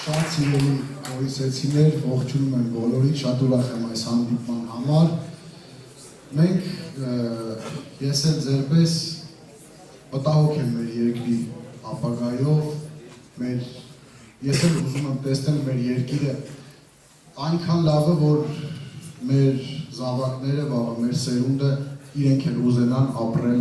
Շատ սիրելի գորիսեցիներ, ողջունում եմ բոլորին, շատ ուրախ եմ այս հանդիպման համար։ Մենք ես էլ ձերպես մտահոգ եմ մեր երկրի ապագայով, ես էլ ուզում եմ տեսնել մեր երկիրը այնքան լավը, որ մեր զավակները, մեր սերունդը իրենք էլ ուզենան ապրել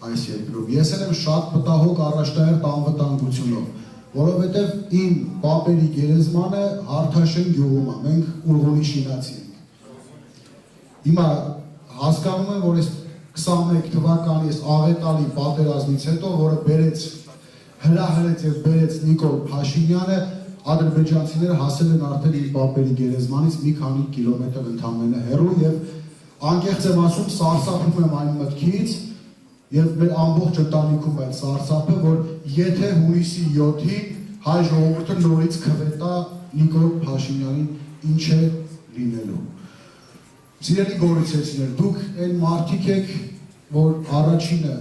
այս երկրում։ Ես էլ եմ շատ մտահոգ առաջնահերթ անվտանգությունով, որովհետև իմ պապերի գերեզմանը Հարթաշեն գյուղում է, մենք Ուրղունի շինացի ենք։ Հիմա հասկանում եմ, որ այս 21 թվականի աղետալի պատերազմից հետո, որը հրահրեց և բերեց Նիկոլ Փաշինյանը, ադրբեջանցիները հասել են արդեն իմ պապերի գերեզմանից մի քանի կիլոմետր ընդամենը հեռու և անկեղծ եմ ասում, սարսափում եմ այն մտքից և մեր ամբողջ ընտանիքում այդ սարսափը, որ եթե հունիսի 7-ին հայ ժողովուրդը նորից քվետա Նիկոլ Փաշինյանին, ինչ է լինելու։ Սիրելի գորիսեցիներ, դուք այն մարդիկ եք, որ առաջինը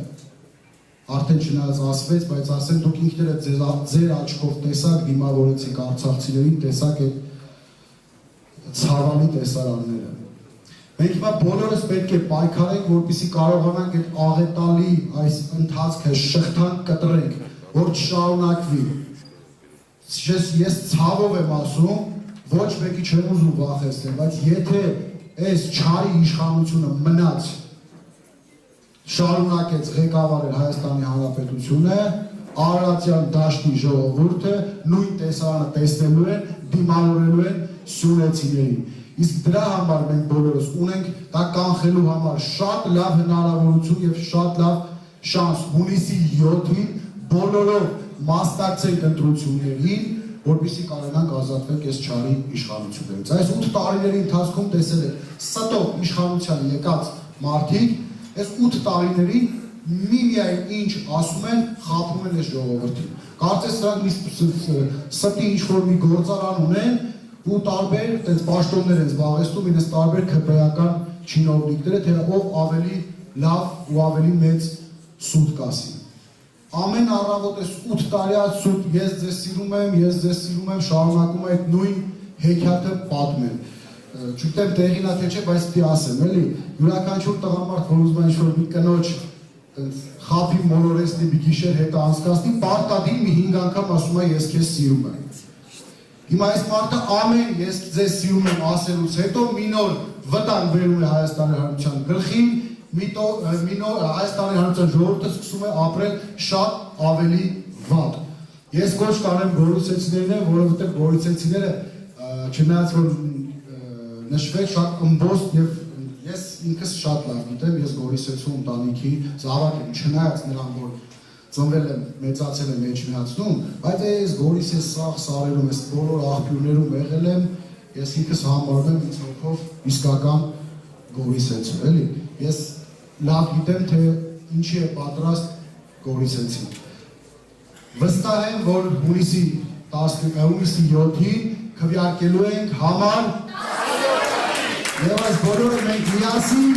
արդեն չնայած ասվեց, բայց ասեմ դուք ինքներդ ձեր աչքով տեսակ, դիմավորեցիք արցախցիներին, տեսակ այդ ցավալի տեսարանները։ Մենք հիմա բոլորս պետք է պայքարենք, որպեսզի կարողանանք այդ աղետալի այս ընթացքը շղթան կտրենք, որ չշարունակվի։ Ես ցավով եմ ասում, ոչ մեկի չեմ ուզում վախեցնել, բայց եթե այս չարի իշխանությունը մնաց շարունակեց ղեկավարել Հայաստանի Հանրապետությունը, Արարատյան դաշտի ժողովուրդը նույն տեսարանը տեսնելու են, դիմավորելու են սյունեցիներին։ Իսկ դրա համար մենք բոլորս ունենք դա կանխելու համար շատ լավ հնարավորություն և շատ լավ շանս հունիսի 7-ին բոլորով մասնակցենք ընտրություններին, որպեսզի կարողանանք ազատվել այս չարի իշխանություններից։ Այս 8 տարիների ընթացքում տեսել եք ստով իշխանության եկած մարդիկ, այս 8 տարիներին միմիայն ինչ ասում են, խաբում են այս ժողովրդին։ Կարծես նրանք ստի ինչ-որ մի գործարան ունեն ու տարբեր պաշտոններ են զբաղեցնում իրենց տարբեր քպեական չինովնիկները, թե ով ավելի լավ ու ավելի մեծ սուտ կասի։ Ամեն առավոտ այս 8 տարյա սուտ ես ձեզ սիրում եմ, շարունակում այդ նույն հեքիաթը պատմել։ Չգիտեմ տեղին է թե չէ, բայց պիտի ասեմ, էլի, յուրաքանչյուր տղամարդ, որ ուզում է ինչ-որ մի կնոջ խաբի մոլորեսնի մի գիշեր հետը անցկացնի, պարտադիր մի 5 անգամ ասում է ես քեզ սիրում եմ։ Հիմա այս մարդը ամեն ես ձեզ սիրում եմ ասելուց հետո մի նոր վտանգ բերում է Հայաստանի Հանրապետության գլխին, մի նոր Հայաստանի Հանրապետության ժողովուրդը սկսում է ապրել շատ ավելի վատ։ Ես կոչ կանեմ գորիսեցիներին, որովհետև գորիսեցիները չնայած որ նշվեց շատ ըմբոստ և ես ինքս շատ լավ գիտեմ, ես գորիսեցու ընտանիքի զավակ եմ, չնայած նրան, որ ծնվել եմ, մեծացել եմ Էջմիածնում, բայց այս գորիս ես սաղ սարերում, ես բոլոր աղբյուրներում եղել եմ, ես ինքս համարում եմ ինձ հոգով իսկական գորիսեցու, էլի։ Ես լավ գիտեմ, թե ինչի է պատրաստ գորիսեցին։ Վստահ եմ, որ հունիսի 7-ին քվեարկելու ենք համար և այս բոլորը մենք միասին